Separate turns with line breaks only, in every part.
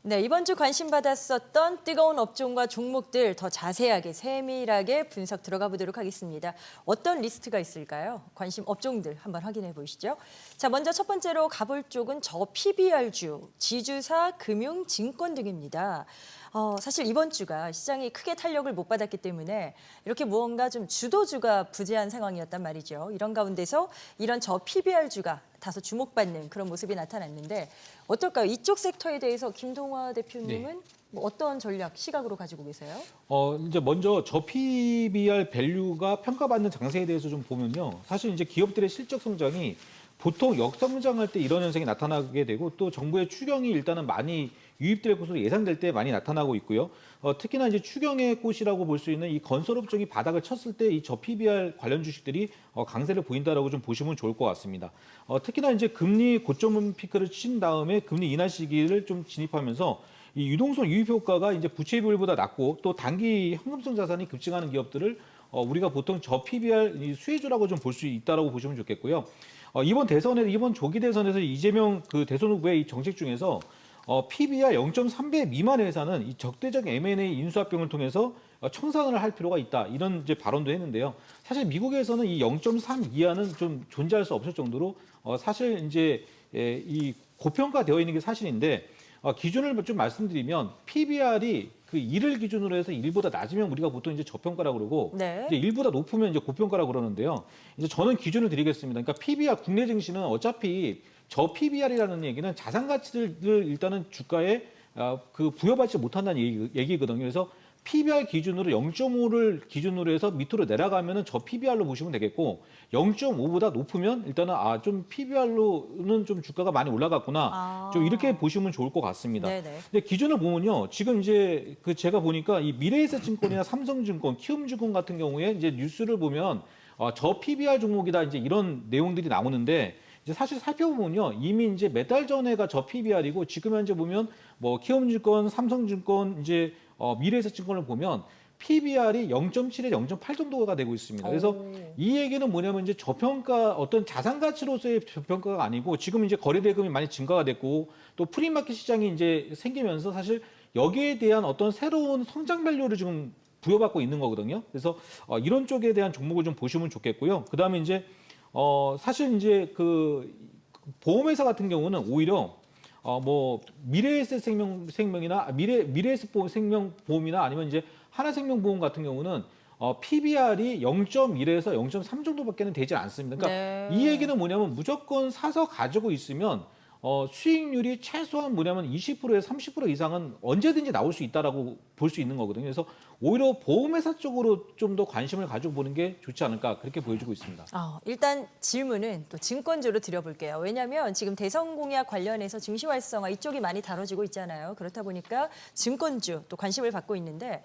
네, 이번 주 관심 받았었던 뜨거운 업종과 종목들 더 자세하게 세밀하게 분석 들어가 보도록 하겠습니다. 어떤 리스트가 있을까요? 관심 업종들 한번 확인해 보시죠. 자, 먼저 첫 번째로 가볼 쪽은 저PBR주, 지주사, 금융, 증권 등입니다. 사실 이번 주가 시장이 크게 탄력을 못 받았기 때문에 이렇게 무언가 좀 주도주가 부재한 상황이었단 말이죠. 이런 가운데서 이런 저PBR주가 다소 주목받는 그런 모습이 나타났는데 어떨까요? 이쪽 섹터에 대해서 김동화 대표님은 뭐 어떤 전략, 시각으로 가지고 계세요?
이제 먼저 저PBR 밸류가 평가받는 장세에 대해서 좀 보면요. 사실 이제 기업들의 실적 성장이 보통 역성장할 때 이런 현상이 나타나게 되고 또 정부의 추경이 일단은 많이 유입될 것으로 예상될 때 많이 나타나고 있고요. 특히나 이제 추경의 꽃이라고 볼 수 있는 이 건설업종이 바닥을 쳤을 때 이 저PBR 관련 주식들이 강세를 보인다라고 좀 보시면 좋을 것 같습니다. 특히나 이제 금리 고점 피크를 친 다음에 금리 인하 시기를 좀 진입하면서 이 유동성 유입 효과가 이제 부채 비율보다 낮고 또 단기 현금성 자산이 급증하는 기업들을 우리가 보통 저PBR 수혜주라고 좀 볼 수 있다라고 보시면 좋겠고요. 이번 조기 대선에서 이재명 그 대선 후보의 이 정책 중에서 PBR 0.3배 미만의 회사는 이 적대적 M&A 인수합병을 통해서 청산을 할 필요가 있다. 이런 이제 발언도 했는데요. 사실 미국에서는 이 0.3 이하는 좀 존재할 수 없을 정도로 사실 이제 이 고평가되어 있는 게 사실인데 기준을 좀 말씀드리면 PBR이 그 1을 기준으로 해서 1보다 낮으면 우리가 보통 이제 저평가라고 그러고
네.
이제 1보다 높으면 이제 고평가라고 그러는데요. 이제 저는 기준을 드리겠습니다. 그러니까 PBR 국내 증시는 어차피 저 PBR이라는 얘기는 자산 가치를 일단은 주가에 그 부여받지 못한다는 얘기거든요. 그래서 PBR 기준으로 0.5를 기준으로 해서 밑으로 내려가면은 저 PBR로 보시면 되겠고 0.5보다 높으면 일단은 좀 PBR로는 좀 주가가 많이 올라갔구나. 좀 이렇게 보시면 좋을 것 같습니다.
네네.
근데 기준을 보면요. 지금 이제 그 제가 보니까 이 미래에셋증권이나 삼성증권, 키움증권 같은 경우에 이제 뉴스를 보면 저 PBR 종목이다 이제 이런 내용들이 나오는데 이제 사실 살펴보면요. 이미 이제 몇 달 전에가 저 PBR이고 지금 현재 보면 뭐 키움증권, 삼성증권 이제 미래에셋증권을 보면 PBR이 0.7에 0.8 정도가 되고 있습니다. 그래서 이 얘기는 뭐냐면 이제 저평가 어떤 자산 가치로서의 저평가가 아니고 지금 이제 거래 대금이 많이 증가가 됐고 또 프리마켓 시장이 이제 생기면서 사실 여기에 대한 어떤 새로운 성장 밸류를 지금 부여받고 있는 거거든요. 그래서 이런 쪽에 대한 종목을 좀 보시면 좋겠고요. 그다음에 이제 사실 이제 그 보험회사 같은 경우는 오히려 뭐 미래에셋 생명이나 미래에셋 생명보험이나 아니면 이제 하나생명보험 같은 경우는 PBR이 0.1에서 0.3 정도밖에는 되지 않습니다. 그러니까 이 얘기는 뭐냐면 무조건 사서 가지고 있으면 수익률이 최소한 뭐냐면 20%에서 30% 이상은 언제든지 나올 수 있다라고 볼 수 있는 거거든요. 그래서 오히려 보험회사 쪽으로 좀 더 관심을 가지고 보는 게 좋지 않을까 그렇게 보여지고 있습니다.
일단 질문은 또 증권주로 드려볼게요. 왜냐하면 지금 대선 공약 관련해서 증시 활성화 이쪽이 많이 다뤄지고 있잖아요. 그렇다 보니까 증권주 또 관심을 받고 있는데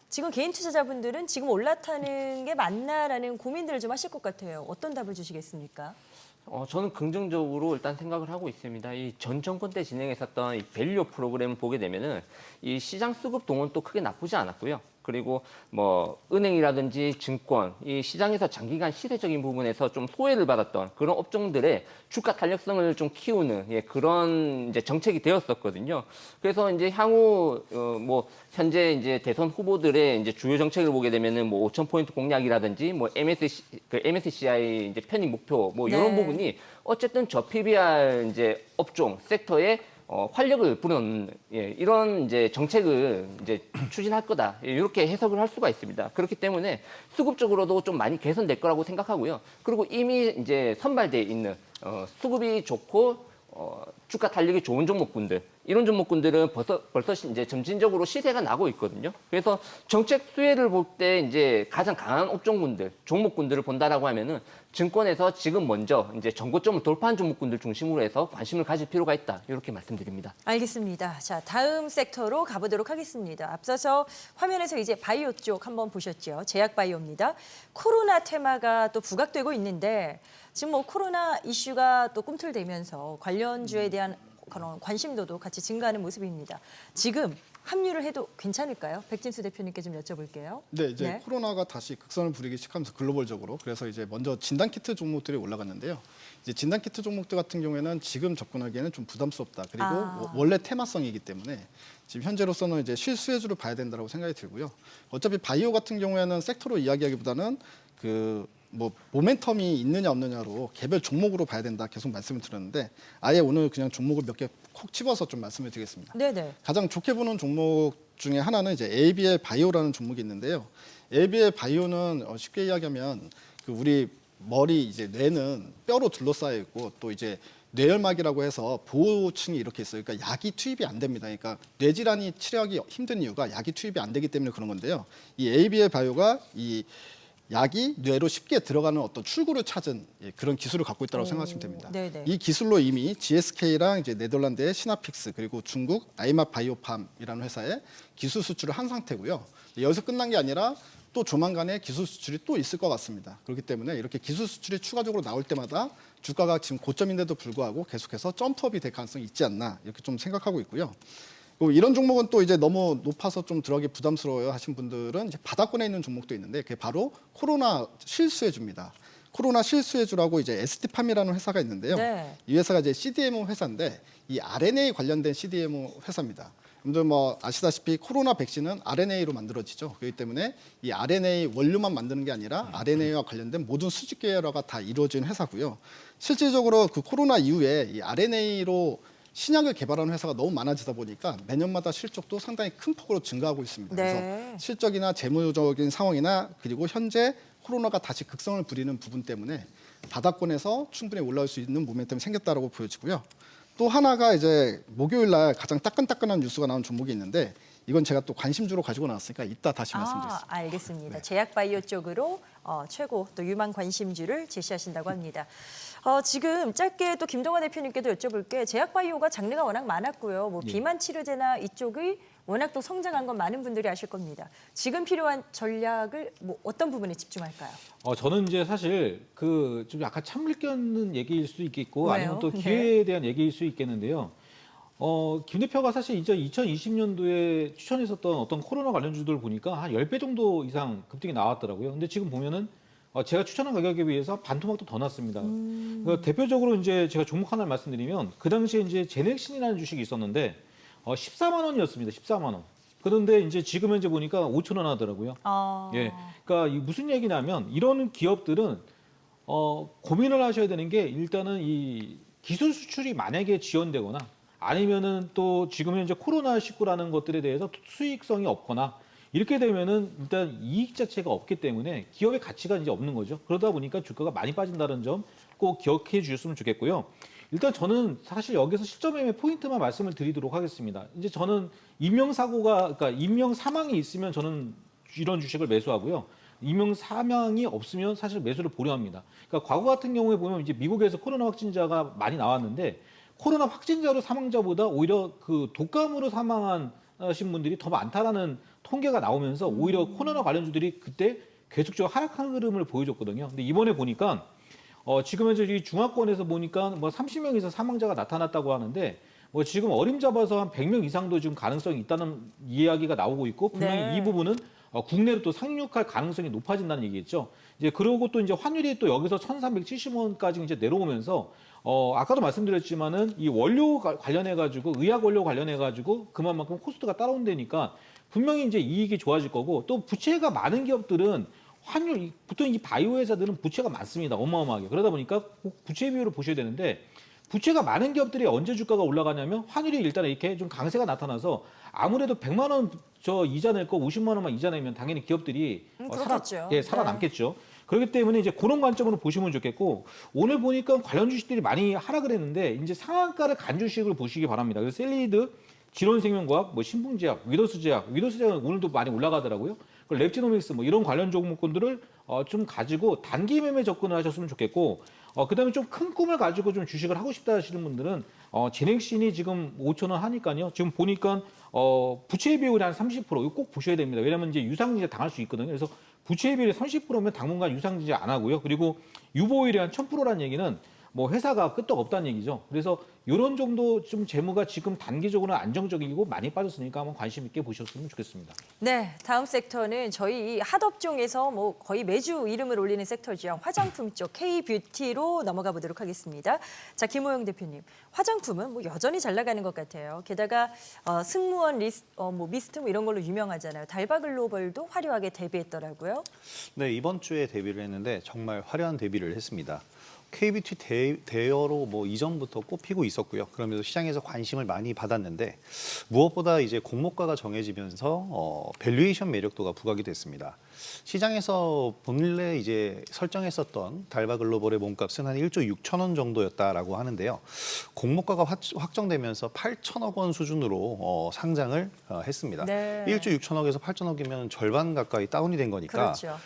지금 개인 투자자분들은 지금 올라타는 게 맞나라는 고민들을 좀 하실 것 같아요. 어떤 답을 주시겠습니까?
저는 긍정적으로 일단 생각을 하고 있습니다. 이 전 정권 때 진행했었던 이 밸류 프로그램을 보게 되면은 이 시장 수급 동원도 크게 나쁘지 않았고요. 그리고 뭐 은행이라든지 증권, 이 시장에서 장기간 시세적인 부분에서 좀 소외를 받았던 그런 업종들의 주가 탄력성을 좀 키우는 그런 이제 정책이 되었었거든요. 그래서 이제 향후 뭐 현재 이제 대선 후보들의 이제 주요 정책을 보게 되면은 뭐 5,000포인트 공약이라든지 뭐 MSCI 이제 편입 목표 뭐 이런 부분이 어쨌든 저 PBR 이제 업종 섹터에 활력을 불어넣는 이런 이제 정책을 이제 추진할 거다 이렇게 해석을 할 수가 있습니다. 그렇기 때문에 수급적으로도 좀 많이 개선될 거라고 생각하고요. 그리고 이미 이제 선발돼 있는 수급이 좋고 주가 탄력이 좋은 종목군들 이런 종목군들은 벌써 이제 점진적으로 시세가 나고 있거든요. 그래서 정책 수혜를 볼 때 이제 가장 강한 업종군들, 종목군들을 본다라고 하면은 증권에서 지금 먼저 이제 전고점을 돌파한 종목군들 중심으로 해서 관심을 가질 필요가 있다. 이렇게 말씀드립니다.
알겠습니다. 자, 다음 섹터로 가보도록 하겠습니다. 앞서서 화면에서 이제 바이오 쪽 한번 보셨죠. 제약바이오입니다. 코로나 테마가 또 부각되고 있는데 지금 뭐 코로나 이슈가 또 꿈틀대면서 관련주에 대한 그런 관심도도 같이 증가하는 모습입니다. 지금 합류를 해도 괜찮을까요? 백진수 대표님께 좀 여쭤볼게요.
네, 이제
네.
코로나가 다시 극선을 부리기 시작하면서 글로벌적으로 그래서 이제 먼저 진단키트 종목들이 올라갔는데요. 이제 진단키트 종목들 같은 경우에는 지금 접근하기에는 좀 부담스럽다. 그리고 원래 테마성이기 때문에 지금 현재로서는 이제 실수혜주를 봐야 된다고 생각이 들고요. 어차피 바이오 같은 경우에는 섹터로 이야기하기보다는 그 뭐 모멘텀이 있느냐 없느냐로 개별 종목으로 봐야 된다 계속 말씀을 드렸는데 아예 오늘 그냥 종목을 몇 개 콕 집어서 좀 말씀을 드리겠습니다.
네네.
가장 좋게 보는 종목 중에 하나는 이제 ABL 바이오라는 종목이 있는데요. ABL 바이오는 쉽게 이야기하면 그 우리 머리 이제 뇌는 뼈로 둘러싸여 있고 또 이제 뇌혈막이라고 해서 보호층이 이렇게 있어요. 그러니까 약이 투입이 안 됩니다. 그러니까 뇌질환이 치료하기 힘든 이유가 약이 투입이 안 되기 때문에 그런 건데요. 이 ABL 바이오가 이 약이 뇌로 쉽게 들어가는 어떤 출구를 찾은 그런 기술을 갖고 있다고 생각하시면 됩니다.
네네.
이 기술로 이미 GSK랑 이제 네덜란드의 시나픽스 그리고 중국 아이맛 바이오팜이라는 회사에 기술 수출을 한 상태고요. 여기서 끝난 게 아니라 또 조만간에 기술 수출이 또 있을 것 같습니다. 그렇기 때문에 이렇게 기술 수출이 추가적으로 나올 때마다 주가가 지금 고점인데도 불구하고 계속해서 점프업이 될 가능성이 있지 않나 이렇게 좀 생각하고 있고요. 이런 종목은 또 이제 너무 높아서 좀 들어가기 부담스러워요 하신 분들은 이제 바닥권에 있는 종목도 있는데 그게 바로 코로나 실수해주입니다. 코로나 실수해주라고 이제 ST팜이라는 회사가 있는데요.
네.
이 회사가 이제 CDMO 회사인데 이 RNA 관련된 CDMO 회사입니다. 여러분들 뭐 아시다시피 코로나 백신은 RNA로 만들어지죠. 그렇기 때문에 이 RNA 원료만 만드는 게 아니라 RNA와 관련된 모든 수직 계열화가 다 이루어진 회사고요. 실질적으로 그 코로나 이후에 이 RNA로 신약을 개발하는 회사가 너무 많아지다 보니까 매년마다 실적도 상당히 큰 폭으로 증가하고 있습니다.
네.
그래서 실적이나 재무적인 상황이나 그리고 현재 코로나가 다시 극성을 부리는 부분 때문에 바닥권에서 충분히 올라올 수 있는 모멘텀이 생겼다라고 보여지고요. 또 하나가 이제 목요일 날 가장 따끈따끈한 뉴스가 나온 종목이 있는데 이건 제가 또 관심주로 가지고 나왔으니까 이따 다시 말씀드리겠습니다.
알겠습니다. 제약바이오 쪽으로 최고 또 유망 관심주를 제시하신다고 합니다. 지금 짧게 또 김동완 대표님께도 여쭤볼게 제약바이오가 장르가 워낙 많았고요. 뭐
예.
비만 치료제나 이쪽이 워낙 또 성장한 건 많은 분들이 아실 겁니다. 지금 필요한 전략을 뭐 어떤 부분에 집중할까요?
저는 이제 사실 그 좀 약간 찬물 껴는 얘기일 수도 있겠고
왜요?
아니면 또 기회에 대한 얘기일 수 있겠는데요. 김 대표가 사실 이제 2020년도에 추천했었던 어떤 코로나 관련주들 보니까 한 10배 정도 이상 급등이 나왔더라고요. 근데 지금 보면은 제가 추천한 가격에 비해서 반토막도 더 났습니다. 대표적으로 이제 제가 종목 하나를 말씀드리면 그 당시에 이제 제넥신이라는 주식이 있었는데 14만 원이었습니다. 14만 원. 그런데 이제 지금 현재 보니까 5천 원 하더라고요. 예. 그러니까 이 무슨 얘기냐면 이런 기업들은 고민을 하셔야 되는 게 일단은 이 기술 수출이 만약에 지연되거나 아니면은 또 지금 현재 코로나19라는 것들에 대해서 수익성이 없거나 이렇게 되면은 일단 이익 자체가 없기 때문에 기업의 가치가 이제 없는 거죠. 그러다 보니까 주가가 많이 빠진다는 점 꼭 기억해 주셨으면 좋겠고요. 일단 저는 사실 여기서 실전 매매 포인트만 말씀을 드리도록 하겠습니다. 이제 저는 그러니까 인명 사망이 있으면 저는 이런 주식을 매수하고요. 인명 사망이 없으면 사실 매수를 보류합니다. 그러니까 과거 같은 경우에 보면 이제 미국에서 코로나 확진자가 많이 나왔는데 코로나 확진자로 사망자보다 오히려 그 독감으로 사망하신 분들이 더 많다라는 통계가 나오면서 오히려 코로나 관련주들이 그때 계속적으로 하락하는 흐름을 보여줬거든요. 근데 이번에 보니까 지금 현재 이 중화권에서 보니까 뭐 30명 이상 사망자가 나타났다고 하는데 뭐 지금 어림잡아서 한 100명 이상도 지금 가능성이 있다는 이야기가 나오고 있고 분명히
네.
이 부분은 국내로 또 상륙할 가능성이 높아진다는 얘기겠죠. 이제 그러고 또 이제 환율이 또 여기서 1,370원까지 이제 내려오면서 아까도 말씀드렸지만은 이 원료 관련해 가지고 의약 원료 관련해 가지고 그만큼 코스트가 따라온다니까 분명히 이제 이익이 좋아질 거고 또 부채가 많은 기업들은 환율 보통 이 바이오 회사들은 부채가 많습니다. 어마어마하게. 그러다 보니까 꼭 부채 비율을 보셔야 되는데 부채가 많은 기업들이 언제 주가가 올라가냐면 환율이 일단 이렇게 좀 강세가 나타나서 아무래도 100만 원 저 이자 낼 거 50만 원만 이자 내면 당연히 기업들이
그렇겠죠.
살아남겠죠. 그렇기 때문에 이제 그런 관점으로 보시면 좋겠고 오늘 보니까 관련 주식들이 많이 하락을 했는데 이제 상한가를 간 주식을 보시기 바랍니다. 그래서 셀리드, 진원생명과학, 뭐 신풍제약, 위도스제약은 오늘도 많이 올라가더라고요. 랩지노믹스 뭐 이런 관련 종목군들을 좀 가지고 단기 매매 접근을 하셨으면 좋겠고 그다음에 좀 큰 꿈을 가지고 좀 주식을 하고 싶다 하시는 분들은 제넥신이 지금 5천 원 하니까요. 지금 보니까 부채 비율이 한 30% 이거 꼭 보셔야 됩니다. 왜냐하면 이제 유상증자 당할 수 있거든요. 그래서 부채 비율이 30%면 당분간 유상증자 안 하고요. 그리고 유보율이 한 1000%라는 얘기는 뭐 회사가 끄떡 없다는 얘기죠. 그래서 이런 정도 좀 재무가 지금 단기적으로는 안정적이고 많이 빠졌으니까 한번 관심 있게 보셨으면 좋겠습니다.
네, 다음 섹터는 저희 핫업종에서 뭐 거의 매주 이름을 올리는 섹터죠. 화장품 쪽 K뷰티로 넘어가 보도록 하겠습니다. 자, 김호영 대표님, 화장품은 뭐 여전히 잘 나가는 것 같아요. 게다가 승무원 뭐 미스트 뭐 이런 걸로 유명하잖아요. 달바글로벌도 화려하게 데뷔했더라고요.
네, 이번 주에 데뷔를 했는데 정말 화려한 데뷔를 했습니다. K뷰티 대여로 뭐 이전부터 꼽히고 있었고요. 그러면서 시장에서 관심을 많이 받았는데 무엇보다 이제 공모가가 정해지면서 밸류에이션 매력도가 부각이 됐습니다. 시장에서 본래 이제 설정했었던 달바글로벌의 몸값은 한 1조 6천원 정도였다라고 하는데요. 공모가가 확정되면서 8천억 원 수준으로 상장을 했습니다.
네.
1조 6천억에서 8천억이면 절반 가까이 다운이 된 거니까
그렇죠.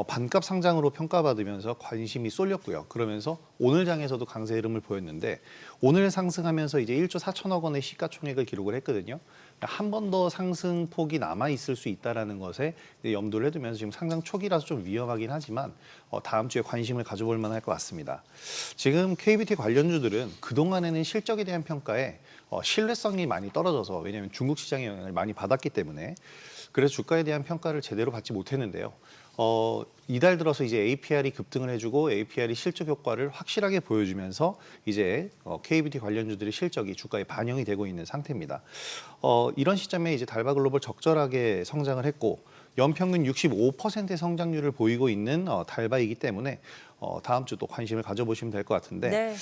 반값 상장으로 평가받으면서 관심이 쏠렸고요. 그러면서 오늘 장에서도 강세 흐름을 보였는데 오늘 상승하면서 이제 1조 4천억 원의 시가총액을 기록을 했거든요. 한 번 더 상승폭이 남아 있을 수 있다라는 것에 염두를 해두면서 지금 상장 초기라서 좀 위험하긴 하지만 다음 주에 관심을 가져볼 만할 것 같습니다. 지금 K뷰티 관련주들은 그동안에는 실적에 대한 평가에 신뢰성이 많이 떨어져서 왜냐하면 중국 시장의 영향을 많이 받았기 때문에 그래서 주가에 대한 평가를 제대로 받지 못했는데요. 이달 들어서 이제 APR이 급등을 해주고 APR이 실적 효과를 확실하게 보여주면서 이제 K뷰티 관련주들의 실적이 주가에 반영이 되고 있는 상태입니다. 이런 시점에 이제 달바글로벌 적절하게 성장을 했고 연평균 65%의 성장률을 보이고 있는 달바이기 때문에 다음 주 또 관심을 가져보시면 될 것 같은데
네.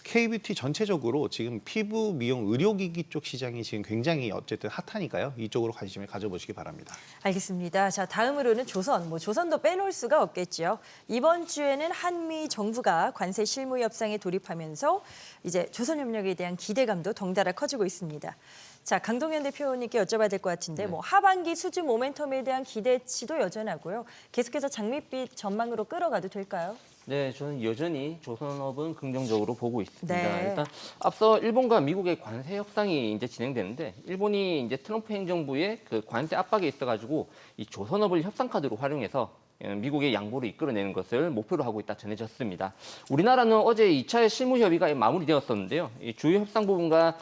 K뷰티 전체적으로 지금 피부, 미용, 의료기기 쪽 시장이 지금 굉장히 어쨌든 핫하니까요. 이쪽으로 관심을 가져보시기 바랍니다.
알겠습니다. 자, 다음으로는 조선. 뭐 조선도 빼놓을 수가 없겠죠. 이번 주에는 한미 정부가 관세 실무 협상에 돌입하면서 이제 조선협력에 대한 기대감도 덩달아 커지고 있습니다. 자, 강동현 대표님께 여쭤봐야 될 것 같은데 뭐 하반기 수주 모멘텀에 대한 기대치도 여전하고요. 계속해서 장밋빛 전망으로 끌어가도 될까요?
네, 저는 여전히 조선업은 긍정적으로 보고 있습니다.
네.
일단 앞서 일본과 미국의 관세 협상이 이제 진행되는데 일본이 이제 트럼프 행정부의 그 관세 압박에 있어가지고 이 조선업을 협상 카드로 활용해서 미국의 양보를 이끌어내는 것을 목표로 하고 있다 전해졌습니다. 우리나라는 어제 2차 실무 협의가 마무리되었었는데요. 이 주요 협상 부분과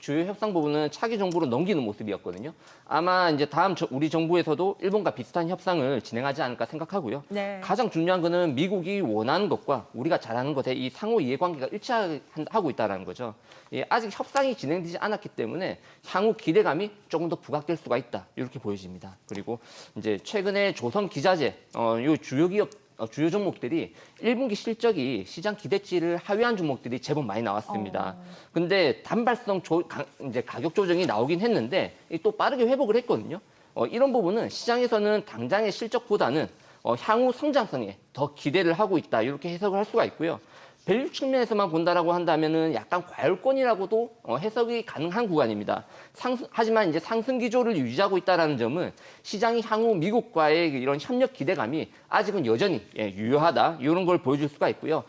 주요 협상 부분은 차기 정부로 넘기는 모습이었거든요. 아마 이제 다음 우리 정부에서도 일본과 비슷한 협상을 진행하지 않을까 생각하고요.
네.
가장 중요한 거는 미국이 원하는 것과 우리가 잘하는 것에 이 상호 이해관계가 일치하고 있다는 거죠. 예, 아직 협상이 진행되지 않았기 때문에 향후 기대감이 조금 더 부각될 수가 있다 이렇게 보여집니다. 그리고 이제 최근에 조선 기자재 요 주요 기업 주요 종목들이 1분기 실적이 시장 기대치를 하회한 종목들이 제법 많이 나왔습니다. 근데 단발성 이제 가격 조정이 나오긴 했는데 또 빠르게 회복을 했거든요. 이런 부분은 시장에서는 당장의 실적보다는 향후 성장성에 더 기대를 하고 있다 이렇게 해석을 할 수가 있고요. 밸류 측면에서만 본다라고 한다면은 약간 과열권이라고도 해석이 가능한 구간입니다. 하지만 이제 상승 기조를 유지하고 있다라는 점은 시장이 향후 미국과의 이런 협력 기대감이 아직은 여전히 유효하다 이런 걸 보여줄 수가 있고요.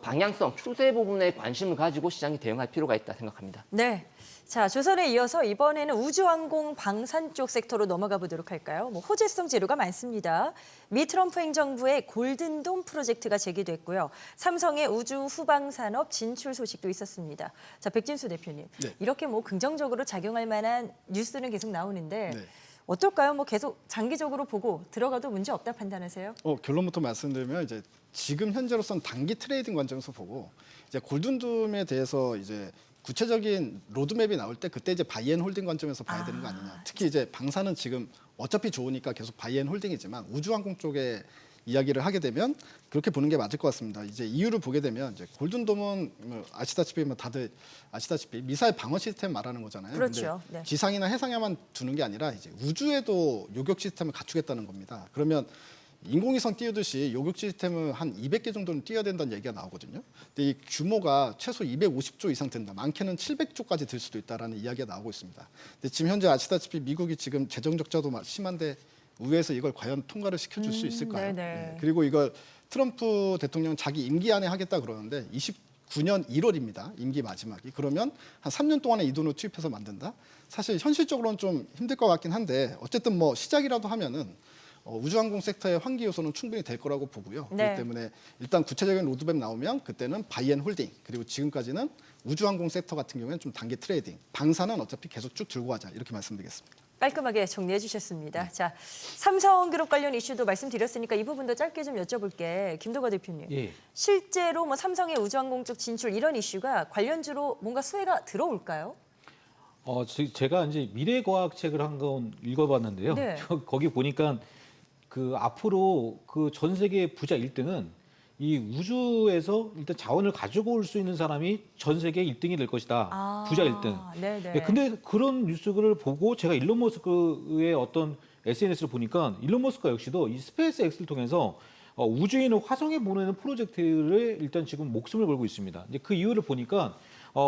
방향성, 추세 부분에 관심을 가지고 시장이 대응할 필요가 있다 생각합니다.
네. 자, 조선에 이어서 이번에는 우주항공 방산 쪽 섹터로 넘어가 보도록 할까요? 뭐 호재성 재료가 많습니다. 미 트럼프 행정부의 골든돔 프로젝트가 제기됐고요. 삼성의 우주 후방 산업 진출 소식도 있었습니다. 자, 백진수 대표님.
네.
이렇게 뭐 긍정적으로 작용할 만한 뉴스는 계속 나오는데
네.
어떨까요? 뭐 계속 장기적으로 보고 들어가도 문제 없다 판단하세요?
결론부터 말씀드리면 이제 지금 현재로서는 단기 트레이딩 관점에서 보고 이제 골든돔에 대해서 이제 구체적인 로드맵이 나올 때 그때 이제 바이앤홀딩 관점에서 봐야 되는 거 아니냐. 특히 이제 방사는 지금 어차피 좋으니까 계속 바이앤홀딩이지만 우주항공 쪽에 이야기를 하게 되면 그렇게 보는 게 맞을 것 같습니다. 이제 이유를 보게 되면 이제 골든돔은 아시다시피 다들 아시다시피 미사일 방어 시스템 말하는 거잖아요.
그렇죠.
근데
네.
지상이나 해상에만 두는 게 아니라 이제 우주에도 요격 시스템을 갖추겠다는 겁니다. 그러면 인공위성 띄우듯이 요격 시스템은 한 200개 정도는 띄어야 된다는 얘기가 나오거든요. 근데 이 규모가 최소 250조 이상 된다. 많게는 700조까지 될 수도 있다라는 이야기가 나오고 있습니다. 근데 지금 현재 아시다시피 미국이 지금 재정 적자도 심한데 의회에서 이걸 과연 통과를 시켜줄 수 있을까요?
네네.
네. 그리고 이걸 트럼프 대통령은 자기 임기 안에 하겠다 그러는데 29년 1월입니다. 임기 마지막이. 그러면 한 3년 동안에 이 돈을 투입해서 만든다? 사실 현실적으로는 좀 힘들 것 같긴 한데 어쨌든 뭐 시작이라도 하면은 우주항공 섹터의 환기 요소는 충분히 될 거라고 보고요.
네.
그렇기 때문에 일단 구체적인 로드맵 나오면 그때는 바이앤홀딩 그리고 지금까지는 우주항공 섹터 같은 경우에는 좀 단기 트레이딩, 방사는 어차피 계속 쭉 들고 가자 이렇게 말씀드리겠습니다.
깔끔하게 정리해 주셨습니다. 자, 삼성그룹 관련 이슈도 말씀드렸으니까 이 부분도 짧게 좀 여쭤볼게. 김도가 대표님.
예.
실제로 뭐 삼성의 우주항공 쪽 진출 이런 이슈가 관련주로 뭔가 수혜가 들어올까요?
제가 이제 미래과학 책을 한 권 읽어봤는데요.
네.
거기 보니까 그 앞으로 그 전 세계 부자 1등은 이 우주에서 일단 자원을 가지고 올 수 있는 사람이 전 세계 1등이 될 것이다. 부자 1등.
네네.
예, 근데 그런 뉴스를 보고 제가 일론 머스크의 어떤 SNS를 보니까 일론 머스크가 역시도 이 스페이스 X를 통해서 우주인을 화성에 보내는 프로젝트를 일단 지금 목숨을 걸고 있습니다. 이제 그 이유를 보니까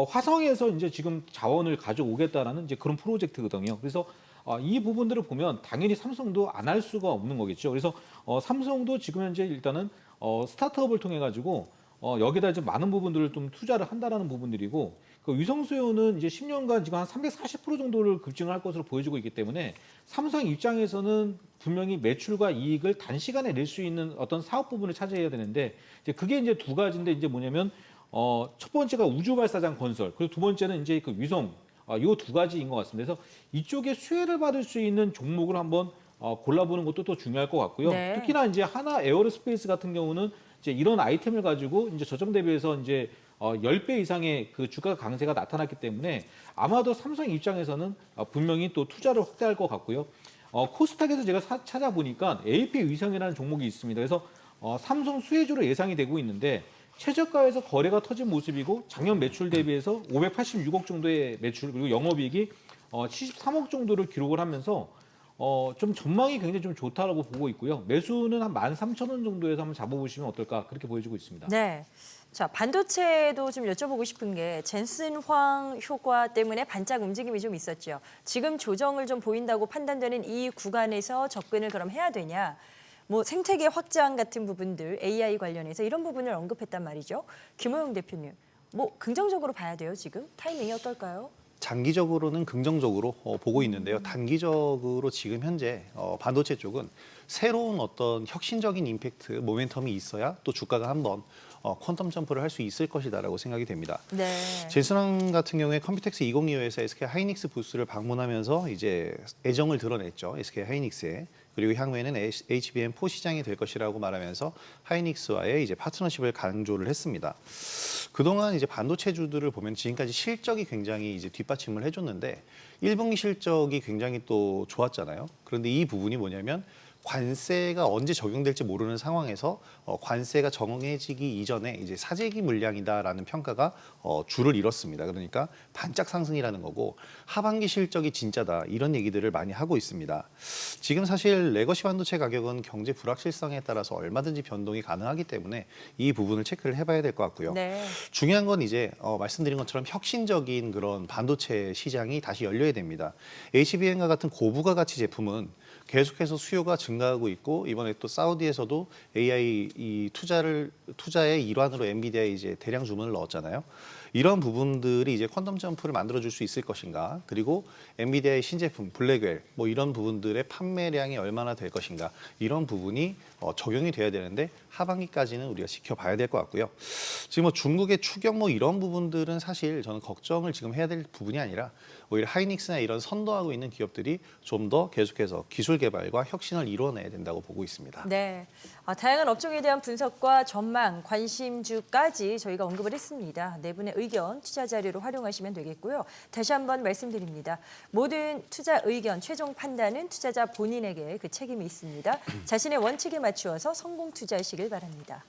화성에서 이제 지금 자원을 가져오겠다라는 이제 그런 프로젝트거든요. 그래서 이 부분들을 보면 당연히 삼성도 안 할 수가 없는 거겠죠. 그래서 삼성도 지금 현재 일단은 스타트업을 통해 가지고 여기다 이제 많은 부분들을 좀 투자를 한다라는 부분들이고 그 위성 수요는 이제 10년간 지금 한 340% 정도를 급증을 할 것으로 보여지고 있기 때문에 삼성 입장에서는 분명히 매출과 이익을 단시간에 낼 수 있는 어떤 사업 부분을 차지해야 되는데 이제 그게 이제 두 가지인데 이제 뭐냐면 첫 번째가 우주 발사장 건설 그리고 두 번째는 이제 그 위성 이 두 가지인 것 같습니다. 그래서 이쪽에 수혜를 받을 수 있는 종목을 한번 골라보는 것도 또 중요할 것 같고요.
네.
특히나 이제 하나 에어로스페이스 같은 경우는 이제 이런 아이템을 가지고 이제 저점 대비해서 이제 10배 이상의 그 주가 강세가 나타났기 때문에 아마도 삼성 입장에서는 분명히 또 투자를 확대할 것 같고요. 코스닥에서 제가 찾아보니까 AP 위성이라는 종목이 있습니다. 그래서 삼성 수혜주로 예상이 되고 있는데 최저가에서 거래가 터진 모습이고 작년 매출 대비해서 586억 정도의 매출 그리고 영업이익이 73억 정도를 기록을 하면서 좀 전망이 굉장히 좀 좋다라고 보고 있고요. 매수는 한 13,000원 정도에서 한번 잡아보시면 어떨까 그렇게 보여지고 있습니다.
네. 자, 반도체도 좀 여쭤보고 싶은 게 젠슨 황 효과 때문에 반짝 움직임이 좀 있었죠. 지금 조정을 좀 보인다고 판단되는 이 구간에서 접근을 그럼 해야 되냐? 뭐 생태계 확장 같은 부분들, AI 관련해서 이런 부분을 언급했단 말이죠. 김호영 대표님, 뭐 긍정적으로 봐야 돼요, 지금? 타이밍이 어떨까요?
장기적으로는 긍정적으로 보고 있는데요. 단기적으로 지금 현재 반도체 쪽은 새로운 어떤 혁신적인 임팩트, 모멘텀이 있어야 또 주가가 한번 퀀텀 점프를 할 수 있을 것이다라고 생각이 됩니다.
네.
제스랑 같은 경우에 컴퓨텍스 2025에서 SK 하이닉스 부스를 방문하면서 이제 애정을 드러냈죠. SK 하이닉스에. 그리고 향후에는 HBM4 시장이 될 것이라고 말하면서 하이닉스와의 이제 파트너십을 강조를 했습니다. 그동안 이제 반도체주들을 보면 지금까지 실적이 굉장히 이제 뒷받침을 해줬는데 1분기 실적이 굉장히 또 좋았잖아요. 그런데 이 부분이 뭐냐면 관세가 언제 적용될지 모르는 상황에서 관세가 정해지기 이전에 이제 사재기 물량이다라는 평가가 줄을 잃었습니다. 그러니까 반짝 상승이라는 거고 하반기 실적이 진짜다 이런 얘기들을 많이 하고 있습니다. 지금 사실 레거시 반도체 가격은 경제 불확실성에 따라서 얼마든지 변동이 가능하기 때문에 이 부분을 체크를 해봐야 될 것 같고요.
네.
중요한 건 이제 말씀드린 것처럼 혁신적인 그런 반도체 시장이 다시 열려야 됩니다. HBM과 같은 고부가 가치 제품은 계속해서 수요가 증가하고 있고 이번에 또 사우디에서도 AI 이 투자의 일환으로 엔비디아에 이제 대량 주문을 넣었잖아요. 이런 부분들이 이제 퀀텀 점프를 만들어줄 수 있을 것인가, 그리고 엔비디아의 신제품 블랙웰 뭐 이런 부분들의 판매량이 얼마나 될 것인가 이런 부분이 적용이 돼야 되는데 하반기까지는 우리가 지켜봐야 될 것 같고요. 지금 뭐 중국의 추경 뭐 이런 부분들은 사실 저는 걱정을 지금 해야 될 부분이 아니라 오히려 하이닉스나 이런 선도하고 있는 기업들이 좀 더 계속해서 기술 개발과 혁신을 이뤄내야 된다고 보고 있습니다.
네. 다양한 업종에 대한 분석과 전망, 관심주까지 저희가 언급을 했습니다. 네 분의 의견 투자 자료로 활용하시면 되겠고요. 다시 한번 말씀드립니다. 모든 투자 의견, 최종 판단은 투자자 본인에게 그 책임이 있습니다. 자신의 원칙에 맞추어서 성공 투자하시길 바랍니다.